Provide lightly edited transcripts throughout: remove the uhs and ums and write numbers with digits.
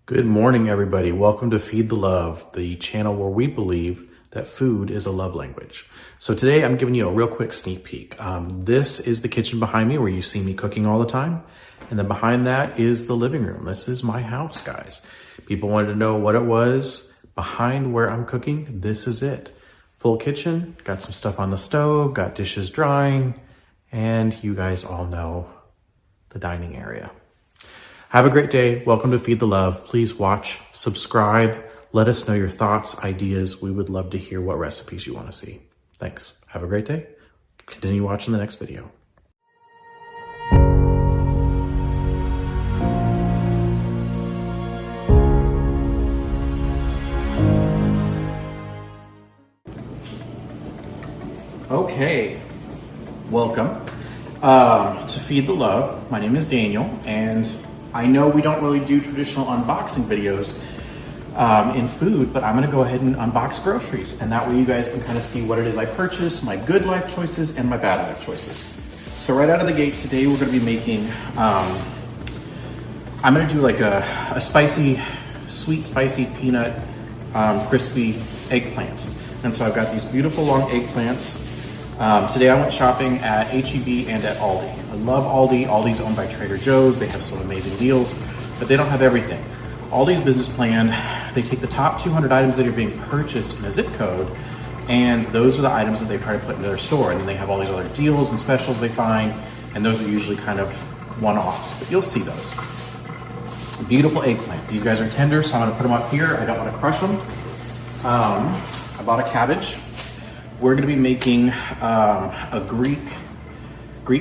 Good morning, everybody. Welcome to Feed the Love, the channel where we believe that food is a love language. So today I'm giving you a real quick sneak peek. This is the kitchen behind me where you see me cooking all the time. And then behind that is the living room. This is my house, guys. People wanted to know what it was behind where I'm cooking. This is it. Full kitchen, got some stuff on the stove, got dishes drying, and you guys all know the dining area. Have a great day. Welcome to Feed the Love. Please watch, subscribe. Let us know your thoughts, ideas. We would love to hear what recipes you want to see. Thanks. Have a great day. Continue watching the next video. Okay, welcome to Feed the Love. My name is Daniel, and I know we don't really do traditional unboxing videos in food, but I'm gonna go ahead and unbox groceries, and that way you guys can kind of see what it is I purchased, my good life choices and my bad life choices. So right out of the gate today, we're gonna be making, I'm gonna do like a spicy, sweet, spicy peanut crispy eggplant. And so I've got these beautiful long eggplants. Today I went shopping at H-E-B and at Aldi. I love Aldi. Aldi's owned by Trader Joe's. They have some amazing deals, but they don't have everything. Aldi's business plan, they take the top 200 items that are being purchased in a zip code, and those are the items that they try to put into their store. And then they have all these other deals and specials they find, and those are usually kind of one-offs, but you'll see those. Beautiful eggplant. These guys are tender, so I'm gonna put them up here. I don't wanna crush them. I bought a cabbage. We're gonna be making a Greek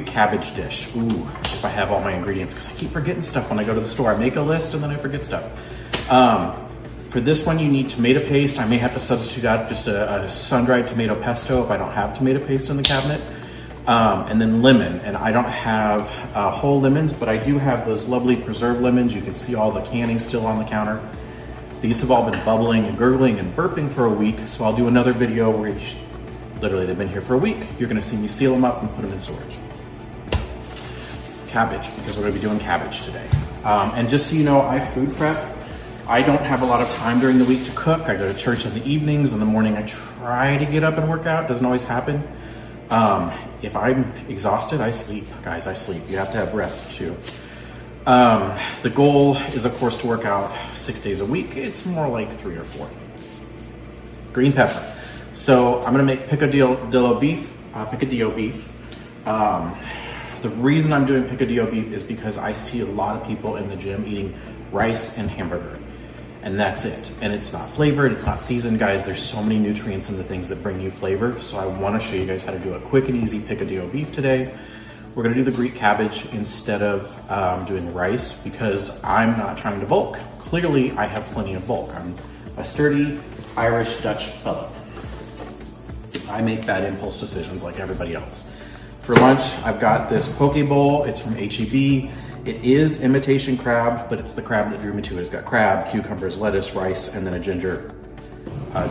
cabbage dish. Ooh, if I have all my ingredients, because I keep forgetting stuff when I go to the store. I make a list and then I forget stuff. For this one, you need tomato paste. I may have to substitute out just a sun-dried tomato pesto if I don't have tomato paste in the cabinet. And then lemon, and I don't have whole lemons, but I do have those lovely preserved lemons. You can see all the canning still on the counter. These have all been bubbling and gurgling and burping for a week, so I'll do another video where literally they've been here for a week. You're gonna see me seal them up and put them in storage. Cabbage, because we're gonna be doing cabbage today. And just so you know, I food prep. I don't have a lot of time during the week to cook. I go to church in the evenings. In the morning, I try to get up and work out. Doesn't always happen. If I'm exhausted, I sleep. Guys, I sleep. You have to have rest too. The goal is, of course, to work out 6 days a week. It's more like 3 or 4. Green pepper. So I'm gonna make picadillo beef. The reason I'm doing picadillo beef is because I see a lot of people in the gym eating rice and hamburger, and that's it. And it's not flavored, it's not seasoned, guys. There's so many nutrients in the things that bring you flavor. So I wanna show you guys how to do a quick and easy picadillo beef today. We're gonna do the Greek cabbage instead of doing rice because I'm not trying to bulk. Clearly, I have plenty of bulk. I'm a sturdy Irish Dutch fellow. I make bad impulse decisions like everybody else. For lunch, I've got this poke bowl. It's from H-E-B. It is imitation crab, but it's the crab that drew me to it. It's got crab, cucumbers, lettuce, rice, and then a ginger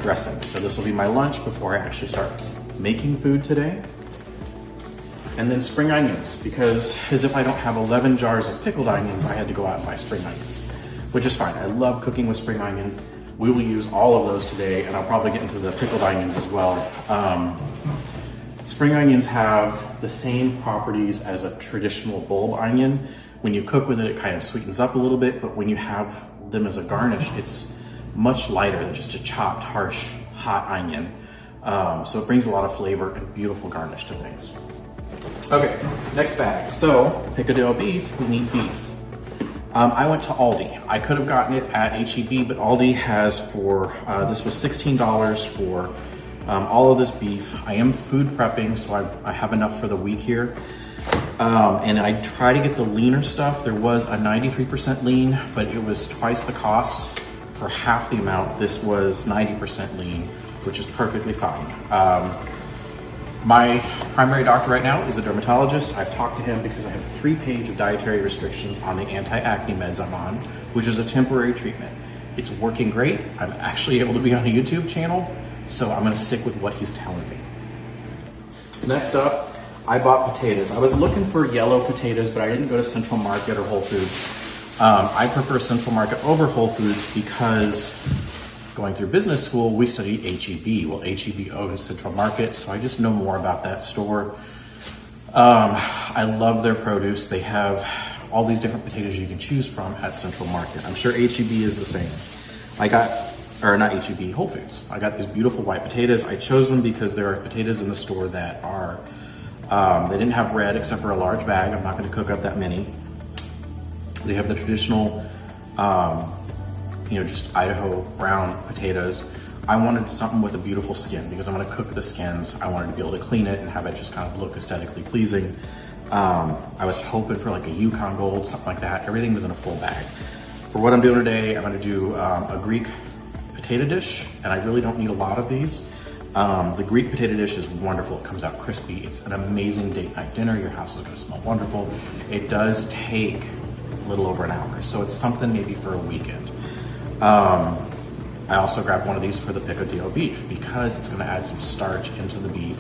dressing. So this will be my lunch before I actually start making food today. And then spring onions, because as if I don't have 11 jars of pickled onions, I had to go out and buy spring onions, which is fine. I love cooking with spring onions. We will use all of those today, and I'll probably get into the pickled onions as well. Spring onions have the same properties as a traditional bulb onion. When you cook with it, it kind of sweetens up a little bit, but when you have them as a garnish, it's much lighter than just a chopped, harsh, hot onion. So it brings a lot of flavor and beautiful garnish to things. Okay, next bag. So, picadillo beef, we need beef. I went to Aldi. I could have gotten it at H-E-B, but Aldi has this was $16 for all of this beef. I am food prepping, so I have enough for the week here. And I try to get the leaner stuff. There was a 93% lean, but it was twice the cost for half the amount. This was 90% lean, which is perfectly fine. My primary doctor right now is a dermatologist. I've talked to him because I have a 3-page of dietary restrictions on the anti-acne meds I'm on, which is a temporary treatment. It's working great. I'm actually able to be on a YouTube channel, so I'm gonna stick with what he's telling me. Next up, I bought potatoes. I was looking for yellow potatoes, but I didn't go to Central Market or Whole Foods. I prefer Central Market over Whole Foods because going through business school, we studied HEB. Well, HEB owns Central Market, so I just know more about that store. I love their produce. They have all these different potatoes you can choose from at Central Market. I'm sure HEB is the same. Not HEB, Whole Foods. I got these beautiful white potatoes. I chose them because there are potatoes in the store that are, they didn't have red except for a large bag. I'm not gonna cook up that many. They have the traditional, just Idaho brown potatoes. I wanted something with a beautiful skin because I'm gonna cook the skins. I wanted to be able to clean it and have it just kind of look aesthetically pleasing. I was hoping for like a Yukon Gold, something like that. Everything was in a full bag. For what I'm doing today, I'm gonna do a Greek potato dish, and I really don't need a lot of these. The Greek potato dish is wonderful. It comes out crispy. It's an amazing date night dinner. Your house is gonna smell wonderful. It does take a little over an hour, so it's something maybe for a weekend. I also grabbed one of these for the picadillo beef because it's gonna add some starch into the beef.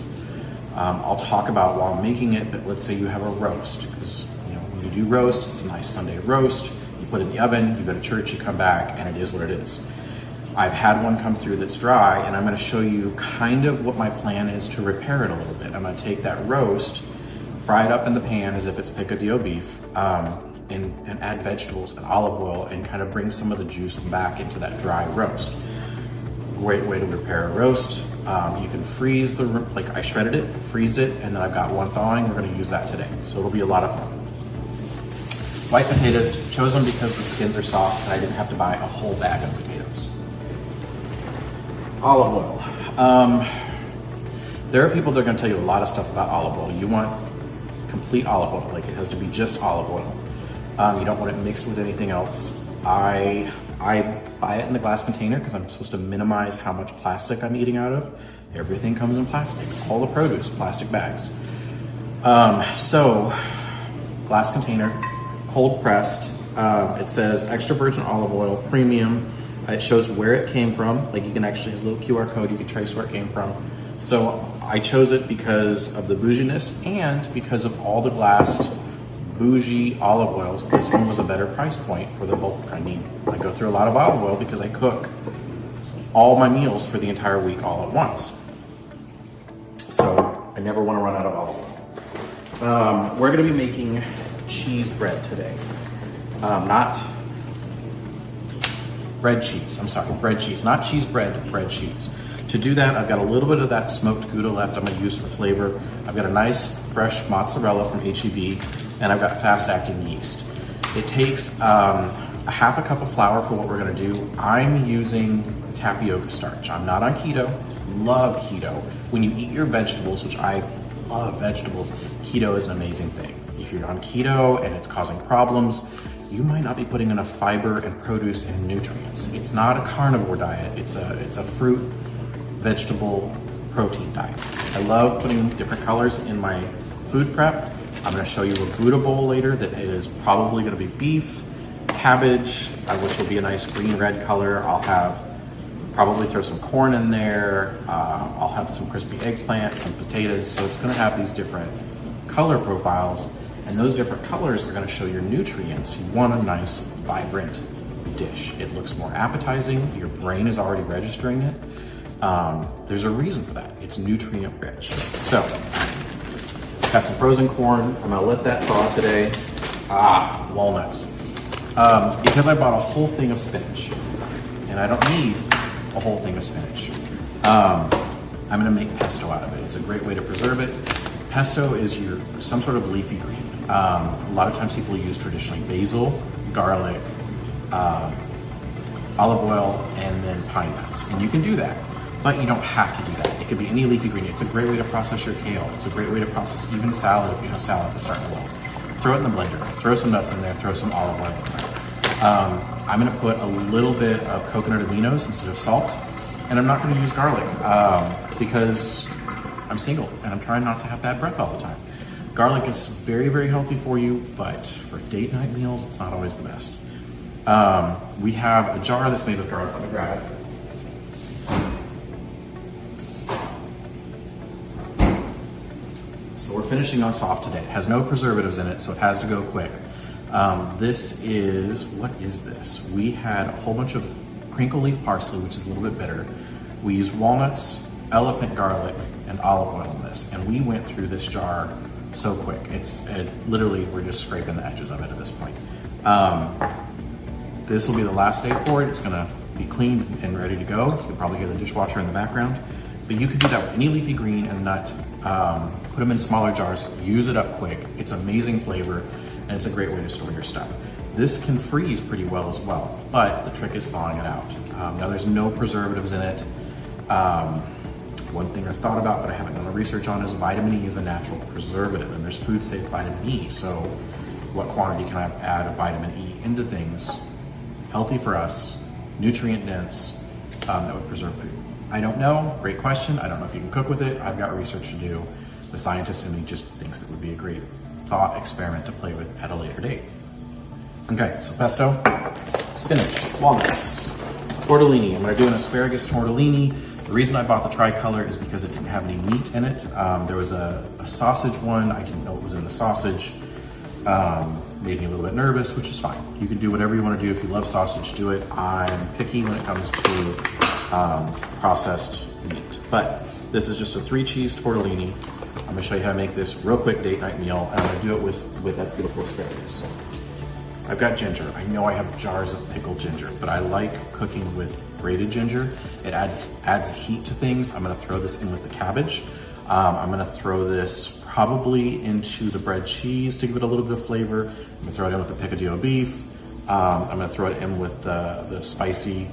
I'll talk about while I'm making it, but let's say you have a roast, because when you do roast, it's a nice Sunday roast. You put it in the oven, you go to church, you come back, and it is what it is. I've had one come through that's dry, and I'm gonna show you kind of what my plan is to repair it a little bit. I'm gonna take that roast, fry it up in the pan as if it's picadillo beef, and add vegetables and olive oil and kind of bring some of the juice back into that dry roast. Great way to prepare a roast. You can freeze like I shredded it, freezed it, and then I've got one thawing. We're gonna use that today. So it'll be a lot of fun. White potatoes, chose them because the skins are soft and I didn't have to buy a whole bag of potatoes. Olive oil. There are people that are gonna tell you a lot of stuff about olive oil. You want complete olive oil, like it has to be just olive oil. You don't want it mixed with anything else. I buy it in the glass container because I'm supposed to minimize how much plastic I'm eating out of. Everything comes in plastic, all the produce, plastic bags. So, glass container, cold pressed. It says extra virgin olive oil, premium. It shows where it came from. Like you can actually, there's a little QR code, you can trace where it came from. So I chose it because of the bouginess and because of all the glass bougie olive oils. This one was a better price point for the bulk. I go through a lot of olive oil because I cook all my meals for the entire week all at once. So I never want to run out of olive oil. We're going to be making cheese bread today. Not bread cheese. I'm sorry, bread cheese. Not cheese bread, bread cheese. To do that, I've got a little bit of that smoked Gouda left I'm going to use for flavor. I've got a nice fresh mozzarella from HEB, and I've got fast-acting yeast. It takes a half a cup of flour for what we're gonna do. I'm using tapioca starch. I'm not on keto, love keto. When you eat your vegetables, which I love vegetables, keto is an amazing thing. If you're on keto and it's causing problems, you might not be putting enough fiber and produce and nutrients. It's not a carnivore diet, it's a fruit, vegetable, protein diet. I love putting different colors in my food prep. I'm gonna show you a Gouda bowl later that is probably gonna be beef, cabbage, which will be a nice green-red color. I'll have, probably throw some corn in there. I'll have some crispy eggplant, some potatoes. So it's gonna have these different color profiles, and those different colors are gonna show your nutrients. You want a nice, vibrant dish. It looks more appetizing. Your brain is already registering it. There's a reason for that. It's nutrient rich. So, got some frozen corn. I'm gonna let that thaw today. Walnuts. Because I bought a whole thing of spinach, and I don't need a whole thing of spinach. I'm gonna make pesto out of it. It's a great way to preserve it. Pesto is some sort of leafy green. A lot of times people use traditionally basil, garlic, olive oil, and then pine nuts. And you can do that, but you don't have to do that. It could be any leafy green. It's a great way to process your kale. It's a great way to process even salad if you have salad that's starting to well. Throw it in the blender, throw some nuts in there, throw some olive oil in there. I'm gonna put a little bit of coconut aminos instead of salt, and I'm not gonna use garlic because I'm single and I'm trying not to have bad breath all the time. Garlic is very, very healthy for you, but for date night meals, it's not always the best. We have a jar that's made with garlic. Let me grab it. So we're finishing us off today. It has no preservatives in it, so it has to go quick. This is, what is this? We had a whole bunch of crinkle leaf parsley, which is a little bit bitter. We used walnuts, elephant garlic, and olive oil in this. And we went through this jar so quick. Literally, we're just scraping the edges of it at this point. This will be the last day for it. It's gonna be cleaned and ready to go. You can probably hear the dishwasher in the background. But you could do that with any leafy green and nut. Put them in smaller jars, use it up quick. It's amazing flavor, and it's a great way to store your stuff. This can freeze pretty well as well, but the trick is thawing it out. Now there's no preservatives in it. One thing I've thought about, but I haven't done the research on, is vitamin E is a natural preservative, and there's food safe vitamin E. So what quantity can I add of vitamin E into things healthy for us, nutrient dense, that would preserve food? I don't know, great question. I don't know if you can cook with it. I've got research to do. The scientist in me just thinks it would be a great thought experiment to play with at a later date. Okay, so pesto, spinach, walnuts, tortellini. I'm gonna do an asparagus tortellini. The reason I bought the tricolor is because it didn't have any meat in it. There was a sausage one, I didn't know what was in the sausage. Made me a little bit nervous, which is fine. You can do whatever you wanna do. If you love sausage, do it. I'm picky when it comes to processed meat. But this is just a 3-cheese tortellini. I'm gonna show you how to make this real quick date night meal, and I'm gonna do it with that beautiful asparagus. I've got ginger. I know I have jars of pickled ginger, but I like cooking with grated ginger. It adds heat to things. I'm gonna throw this in with the cabbage. I'm gonna throw this probably into the bread cheese to give it a little bit of flavor. I'm gonna throw it in with the picadillo beef. I'm gonna throw it in with the spicy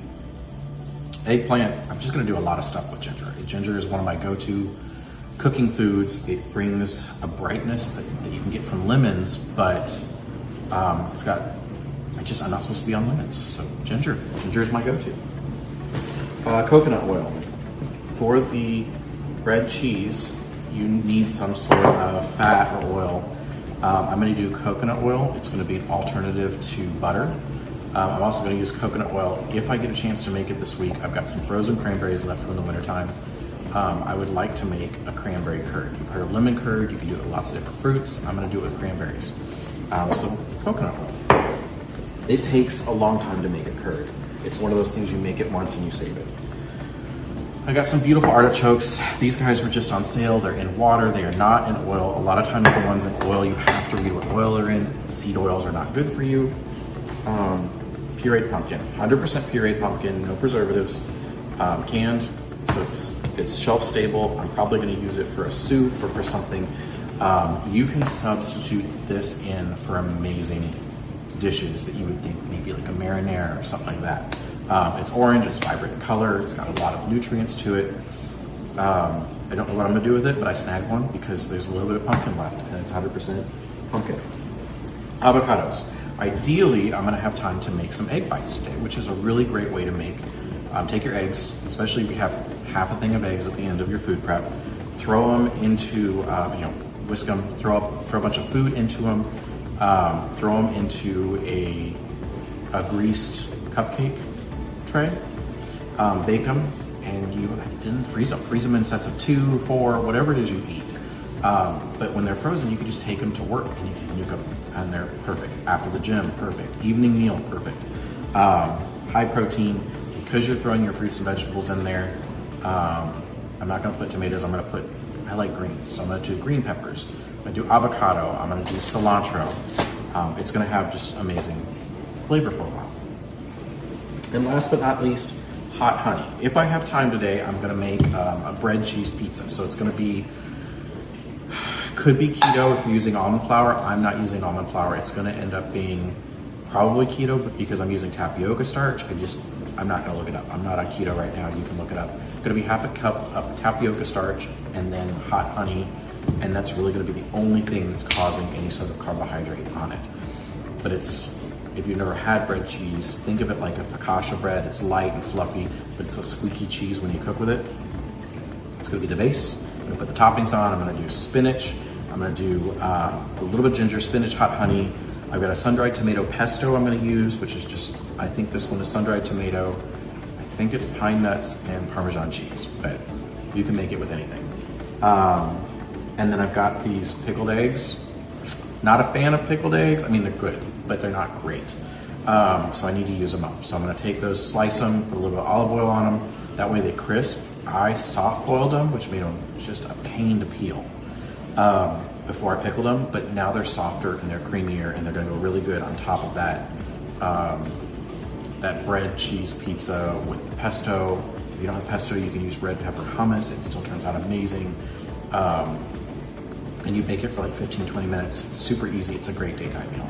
eggplant. I'm just gonna do a lot of stuff with ginger. Ginger is one of my go-to cooking foods. It brings a brightness that you can get from lemons, but it's got, I'm not supposed to be on lemons. So ginger is my go-to. Coconut oil. For the bread cheese, you need some sort of fat or oil. I'm gonna do coconut oil. It's gonna be an alternative to butter. I'm also gonna use coconut oil if I get a chance to make it this week. I've got some frozen cranberries left from the wintertime. I would like to make a cranberry curd. You've heard of lemon curd, you can do it with lots of different fruits. I'm gonna do it with cranberries. So coconut oil. It takes a long time to make a curd. It's one of those things you make it once and you save it. I got some beautiful artichokes. These guys were just on sale. They're in water, they are not in oil. A lot of times the ones in oil, you have to read what oil they're in. Seed oils are not good for you. Pureed pumpkin, 100% pureed pumpkin, no preservatives, canned, so it's shelf stable. I'm probably gonna use it for a soup or for something. You can substitute this in for amazing dishes that you would think maybe like a marinara or something like that. It's orange, it's vibrant in color, it's got a lot of nutrients to it. I don't know what I'm gonna do with it, but I snagged one because there's a little bit of pumpkin left and it's 100% pumpkin. Avocados. Ideally, I'm gonna have time to make some egg bites today, which is a really great way to make. Take your eggs, especially if you have half a thing of eggs at the end of your food prep, throw them into, whisk them, throw a bunch of food into them, throw them into a greased cupcake tray, bake them, and you then freeze them. Freeze them in sets of 2, 4, whatever it is you eat. But when they're frozen, you can just take them to work and you can nuke them, and they're perfect. After the gym, perfect. Evening meal, perfect. High protein, because you're throwing your fruits and vegetables in there. I'm not gonna put tomatoes, I like green, so I'm gonna do green peppers. I'm gonna do avocado, I'm gonna do cilantro. It's gonna have just amazing flavor profile. And last but not least, hot honey. If I have time today, I'm gonna make a bread cheese pizza. So it's gonna be, could be keto if you're using almond flour. I'm not using almond flour. It's gonna end up being probably keto, but because I'm using tapioca starch, I'm not gonna look it up. I'm not on keto right now, you can look it up. Gonna be half a cup of tapioca starch and then hot honey, and that's really gonna be the only thing that's causing any sort of carbohydrate on it. But if you've never had bread cheese, think of it like a focaccia bread. It's light and fluffy, but it's a squeaky cheese when you cook with it. It's gonna be the base. I'm gonna put the toppings on. I'm gonna do spinach. I'm gonna do a little bit of ginger, spinach, hot honey. I've got a sun-dried tomato pesto I'm gonna use, which is just, I think this one is sun-dried tomato. I think it's pine nuts and Parmesan cheese, but you can make it with anything. And then I've got these pickled eggs. Not a fan of pickled eggs. I mean, they're good, but they're not great. So I need to use them up. So I'm gonna take those, slice them, put a little bit of olive oil on them. That way they crisp. I soft boiled them, which made them just a pain to peel before I pickled them, but now they're softer and they're creamier and they're gonna go really good on top of that that bread cheese pizza with pesto. If you don't have pesto, you can use red pepper hummus. It still turns out amazing. And you bake it for like 15, 20 minutes. It's super easy. It's a great date night meal.